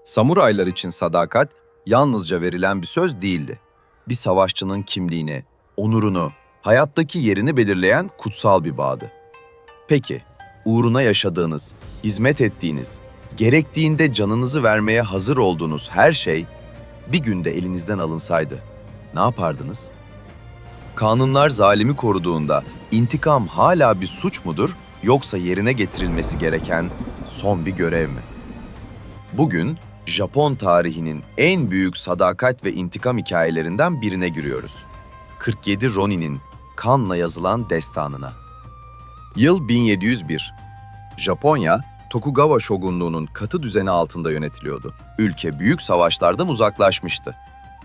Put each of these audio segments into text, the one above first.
Samuraylar için sadakat yalnızca verilen bir söz değildi. Bir savaşçının kimliğini, onurunu, hayattaki yerini belirleyen kutsal bir bağdı. Peki, uğruna yaşadığınız, hizmet ettiğiniz, gerektiğinde canınızı vermeye hazır olduğunuz her şey bir günde elinizden alınsaydı ne yapardınız? Kanunlar zalimi koruduğunda intikam hala bir suç mudur yoksa yerine getirilmesi gereken son bir görev mi? Bugün Japon tarihinin en büyük sadakat ve intikam hikayelerinden birine giriyoruz. 47 Ronin'in kanla yazılan destanına. Yıl 1701. Japonya, Tokugawa Shogunluğu'nun katı düzeni altında yönetiliyordu. Ülke büyük savaşlardan uzaklaşmıştı.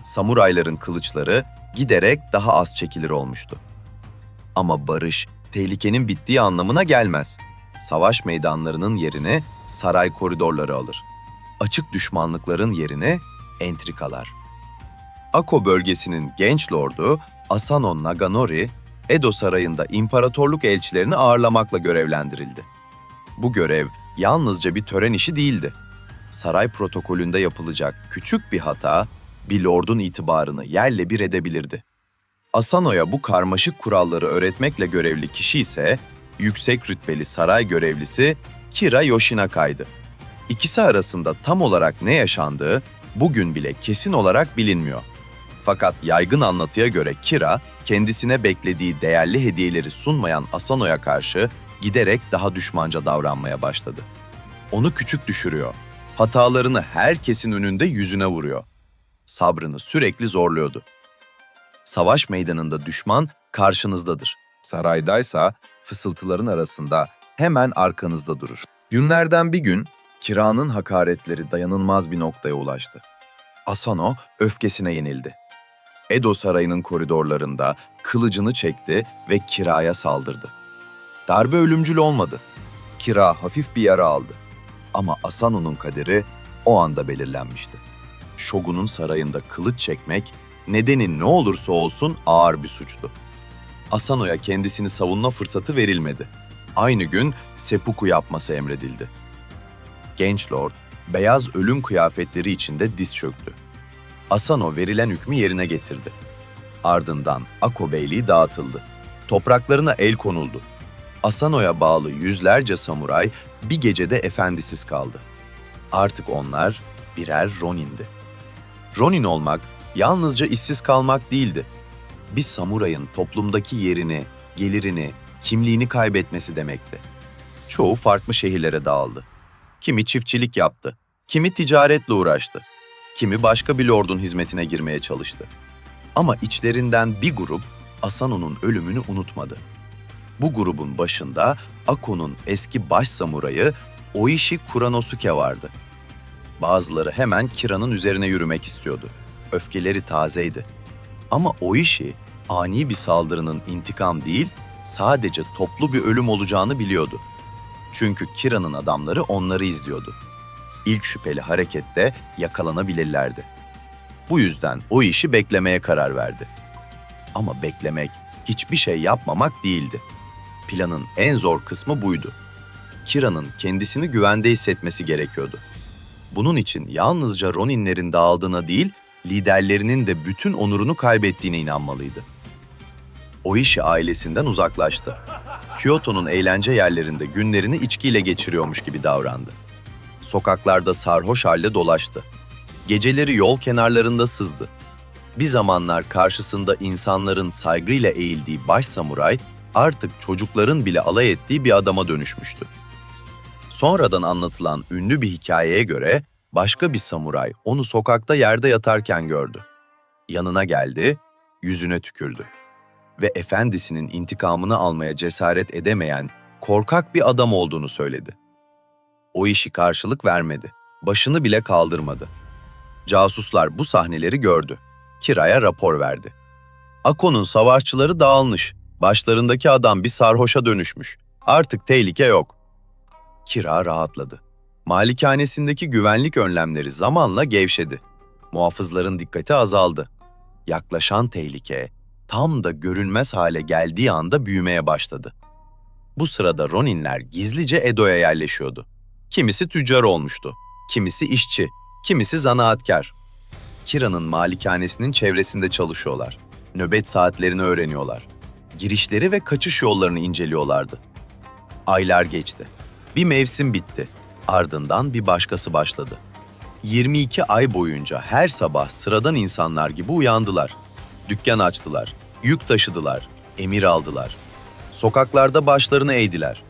Samurayların kılıçları giderek daha az çekilir olmuştu. Ama barış, tehlikenin bittiği anlamına gelmez. Savaş meydanlarının yerini saray koridorları alır. Açık düşmanlıkların yerini entrikalar. Ako bölgesinin genç lordu Asano Naganori, Edo Sarayı'nda imparatorluk elçilerini ağırlamakla görevlendirildi. Bu görev yalnızca bir tören işi değildi. Saray protokolünde yapılacak küçük bir hata, bir lordun itibarını yerle bir edebilirdi. Asano'ya bu karmaşık kuralları öğretmekle görevli kişi ise yüksek rütbeli saray görevlisi Kira Yoshinaka'ydı. İkisi arasında tam olarak ne yaşandığı bugün bile kesin olarak bilinmiyor. Fakat yaygın anlatıya göre Kira, kendisine beklediği değerli hediyeleri sunmayan Asano'ya karşı giderek daha düşmanca davranmaya başladı. Onu küçük düşürüyor, hatalarını herkesin önünde yüzüne vuruyor. Sabrını sürekli zorluyordu. Savaş meydanında düşman karşınızdadır. Saraydaysa fısıltıların arasında hemen arkanızda durur. Günlerden bir gün Kira'nın hakaretleri dayanılmaz bir noktaya ulaştı. Asano öfkesine yenildi. Edo Sarayı'nın koridorlarında kılıcını çekti ve Kira'ya saldırdı. Darbe ölümcül olmadı. Kira hafif bir yara aldı. Ama Asano'nun kaderi o anda belirlenmişti. Shogun'un sarayında kılıç çekmek, nedeni ne olursa olsun ağır bir suçtu. Asano'ya kendisini savunma fırsatı verilmedi. Aynı gün seppuku yapması emredildi. Genç lord, beyaz ölüm kıyafetleri içinde diz çöktü. Asano verilen hükmü yerine getirdi. Ardından Ako Beyliği dağıtıldı. Topraklarına el konuldu. Asano'ya bağlı yüzlerce samuray bir gecede efendisiz kaldı. Artık onlar birer Ronin'di. Ronin olmak yalnızca işsiz kalmak değildi. Bir samurayın toplumdaki yerini, gelirini, kimliğini kaybetmesi demekti. Çoğu farklı şehirlere dağıldı. Kimi çiftçilik yaptı, kimi ticaretle uğraştı, kimi başka bir lordun hizmetine girmeye çalıştı. Ama içlerinden bir grup Asano'nun ölümünü unutmadı. Bu grubun başında Ako'nun eski baş samurayı Oishi Kuranosuke vardı. Bazıları hemen Kira'nın üzerine yürümek istiyordu. Öfkeleri tazeydi. Ama Oishi ani bir saldırının intikam değil, sadece toplu bir ölüm olacağını biliyordu. Çünkü Kira'nın adamları onları izliyordu. İlk şüpheli harekette yakalanabilirlerdi. Bu yüzden o işi beklemeye karar verdi. Ama beklemek, hiçbir şey yapmamak değildi. Planın en zor kısmı buydu. Kira'nın kendisini güvende hissetmesi gerekiyordu. Bunun için yalnızca Roninlerin dağıldığına değil, liderlerinin de bütün onurunu kaybettiğine inanmalıydı. Oishi ailesinden uzaklaştı. Kyoto'nun eğlence yerlerinde günlerini içkiyle geçiriyormuş gibi davrandı. Sokaklarda sarhoş halde dolaştı. Geceleri yol kenarlarında sızdı. Bir zamanlar karşısında insanların saygıyla eğildiği baş samuray, artık çocukların bile alay ettiği bir adama dönüşmüştü. Sonradan anlatılan ünlü bir hikayeye göre başka bir samuray onu sokakta yerde yatarken gördü. Yanına geldi, yüzüne tükürdü ve efendisinin intikamını almaya cesaret edemeyen korkak bir adam olduğunu söyledi. O işi karşılık vermedi, başını bile kaldırmadı. Casuslar bu sahneleri gördü. Kira'ya rapor verdi. Ako'nun savaşçıları dağılmış, başlarındaki adam bir sarhoşa dönüşmüş. Artık tehlike yok. Kira rahatladı. Malikanesindeki güvenlik önlemleri zamanla gevşedi. Muhafızların dikkati azaldı. Yaklaşan tehlike tam da görünmez hale geldiği anda büyümeye başladı. Bu sırada Roninler gizlice Edo'ya yerleşiyordu. Kimisi tüccar olmuştu, kimisi işçi, Kimisi zanaatkar. Kira'nın malikanesinin çevresinde çalışıyorlar. Nöbet saatlerini öğreniyorlar. Girişleri ve kaçış yollarını inceliyorlardı. Aylar geçti. Bir mevsim bitti. Ardından bir başkası başladı. 22 ay boyunca her sabah sıradan insanlar gibi uyandılar. Dükkan açtılar, yük taşıdılar, emir aldılar. Sokaklarda başlarını eğdiler.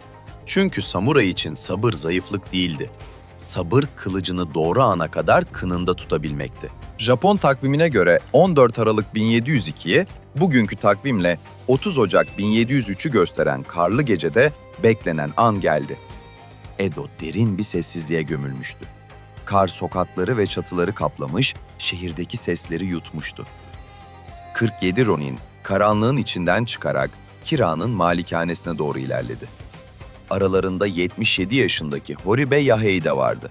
Çünkü samuray için sabır zayıflık değildi. Sabır kılıcını doğru ana kadar kınında tutabilmekti. Japon takvimine göre 14 Aralık 1702'yi bugünkü takvimle 30 Ocak 1703'ü gösteren karlı gecede beklenen an geldi. Edo derin bir sessizliğe gömülmüştü. Kar sokakları ve çatıları kaplamış, şehirdeki sesleri yutmuştu. 47 Ronin karanlığın içinden çıkarak Kira'nın malikanesine doğru ilerledi. Aralarında 77 yaşındaki Horibe Yahei de vardı.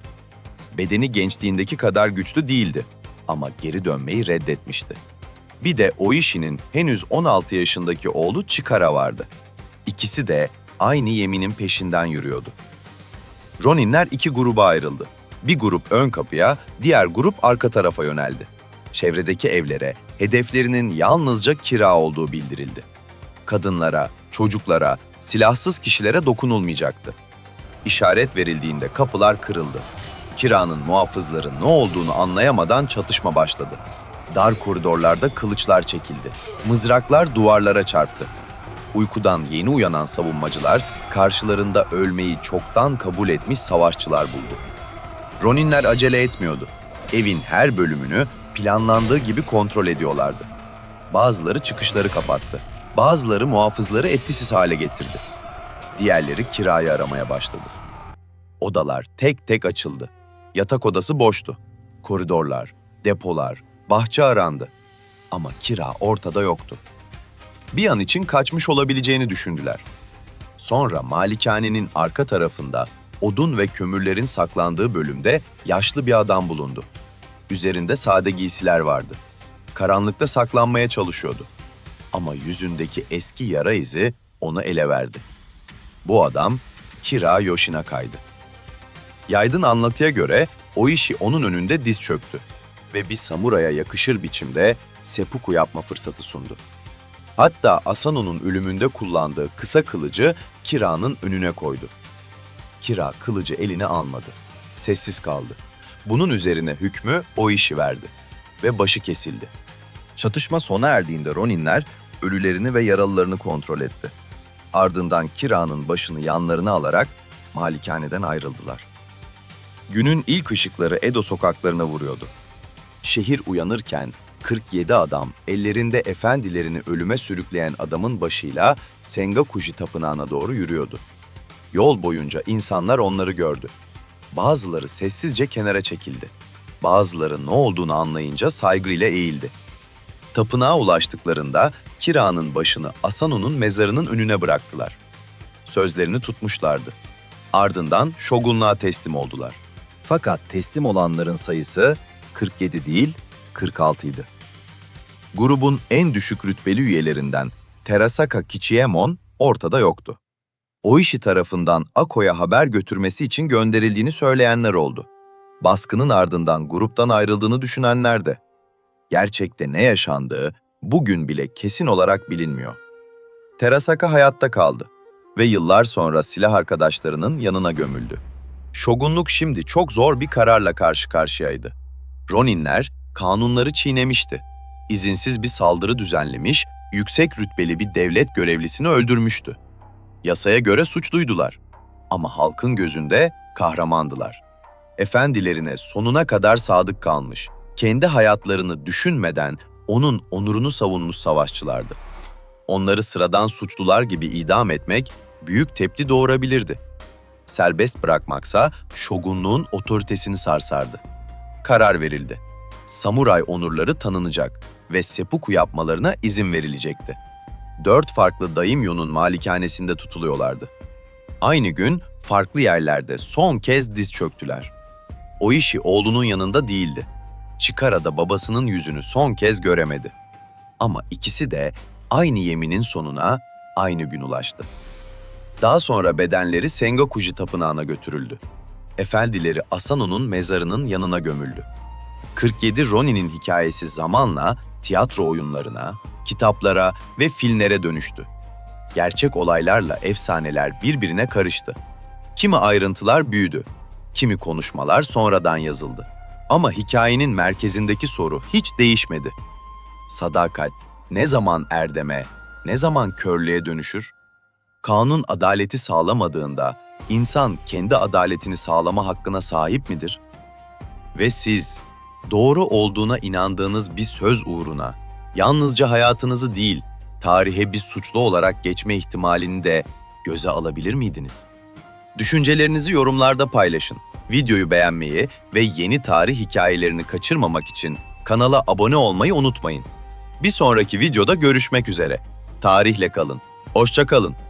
Bedeni gençliğindeki kadar güçlü değildi ama geri dönmeyi reddetmişti. Bir de Oishi'nin henüz 16 yaşındaki oğlu Chikara vardı. İkisi de aynı yeminin peşinden yürüyordu. Roninler iki gruba ayrıldı. Bir grup ön kapıya, diğer grup arka tarafa yöneldi. Çevredeki evlere hedeflerinin yalnızca Kira olduğu bildirildi. Kadınlara, çocuklara, silahsız kişilere dokunulmayacaktı. İşaret verildiğinde kapılar kırıldı. Kira'nın muhafızları ne olduğunu anlayamadan çatışma başladı. Dar koridorlarda kılıçlar çekildi. Mızraklar duvarlara çarptı. Uykudan yeni uyanan savunmacılar karşılarında ölmeyi çoktan kabul etmiş savaşçılar buldu. Roninler acele etmiyordu. Evin her bölümünü planlandığı gibi kontrol ediyorlardı. Bazıları çıkışları kapattı. Bazıları muhafızları etkisiz hale getirdi. Diğerleri Kira'yı aramaya başladı. Odalar tek tek açıldı. Yatak odası boştu. Koridorlar, depolar, bahçe arandı. Ama Kira ortada yoktu. Bir an için kaçmış olabileceğini düşündüler. Sonra malikanenin arka tarafında odun ve kömürlerin saklandığı bölümde yaşlı bir adam bulundu. Üzerinde sade giysiler vardı. Karanlıkta saklanmaya çalışıyordu. Ama yüzündeki eski yara izi onu ele verdi. Bu adam Kira Yoshinaka'ydı. Yaydın anlatıya göre Oishi onun önünde diz çöktü ve bir samuraya yakışır biçimde seppuku yapma fırsatı sundu. Hatta Asano'nun ölümünde kullandığı kısa kılıcı Kira'nın önüne koydu. Kira kılıcı eline almadı. Sessiz kaldı. Bunun üzerine hükmü Oishi verdi ve başı kesildi. Çatışma sona erdiğinde Roninler ölülerini ve yaralılarını kontrol etti. Ardından Kira'nın başını yanlarına alarak malikaneden ayrıldılar. Günün ilk ışıkları Edo sokaklarına vuruyordu. Şehir uyanırken 47 adam ellerinde efendilerini ölüme sürükleyen adamın başıyla Sengakuji tapınağına doğru yürüyordu. Yol boyunca insanlar onları gördü. Bazıları sessizce kenara çekildi. Bazıları ne olduğunu anlayınca saygıyla eğildi. Tapınağa ulaştıklarında Kira'nın başını Asano'nun mezarının önüne bıraktılar. Sözlerini tutmuşlardı. Ardından şogunluğa teslim oldular. Fakat teslim olanların sayısı 47 değil, 46 idi. Grubun en düşük rütbeli üyelerinden Terasaka Kichiemon ortada yoktu. Oishi tarafından Ako'ya haber götürmesi için gönderildiğini söyleyenler oldu. Baskının ardından gruptan ayrıldığını düşünenler de. Gerçekte ne yaşandığı bugün bile kesin olarak bilinmiyor. Terasaka hayatta kaldı ve yıllar sonra silah arkadaşlarının yanına gömüldü. Şogunluk şimdi çok zor bir kararla karşı karşıyaydı. Roninler kanunları çiğnemişti. İzinsiz bir saldırı düzenlemiş, yüksek rütbeli bir devlet görevlisini öldürmüştü. Yasaya göre suçluydular ama halkın gözünde kahramandılar. Efendilerine sonuna kadar sadık kalmış, kendi hayatlarını düşünmeden onun onurunu savunmuş savaşçılardı. Onları sıradan suçlular gibi idam etmek büyük tepki doğurabilirdi. Serbest bırakmaksa şogunluğun otoritesini sarsardı. Karar verildi. Samuray onurları tanınacak ve seppuku yapmalarına izin verilecekti. 4 farklı daimyo'nun malikanesinde tutuluyorlardı. Aynı gün farklı yerlerde son kez diz çöktüler. Oishi oğlunun yanında değildi. Chikara da babasının yüzünü son kez göremedi. Ama ikisi de aynı yeminin sonuna aynı gün ulaştı. Daha sonra bedenleri Sengakuji tapınağına götürüldü. efendileri Asano'nun mezarının yanına gömüldü. 47 Ronin'in hikayesi zamanla tiyatro oyunlarına, kitaplara ve filmlere dönüştü. Gerçek olaylarla efsaneler birbirine karıştı. Kimi ayrıntılar büyüdü, kimi konuşmalar sonradan yazıldı. Ama hikayenin merkezindeki soru hiç değişmedi. Sadakat ne zaman erdeme, ne zaman körlüğe dönüşür? Kanun adaleti sağlamadığında insan kendi adaletini sağlama hakkına sahip midir? Ve siz doğru olduğuna inandığınız bir söz uğruna yalnızca hayatınızı değil, tarihe bir suçlu olarak geçme ihtimalini de göze alabilir miydiniz? Düşüncelerinizi yorumlarda paylaşın. Videoyu beğenmeyi ve yeni tarih hikayelerini kaçırmamak için kanala abone olmayı unutmayın. Bir sonraki videoda görüşmek üzere. Tarihle kalın. Hoşça kalın.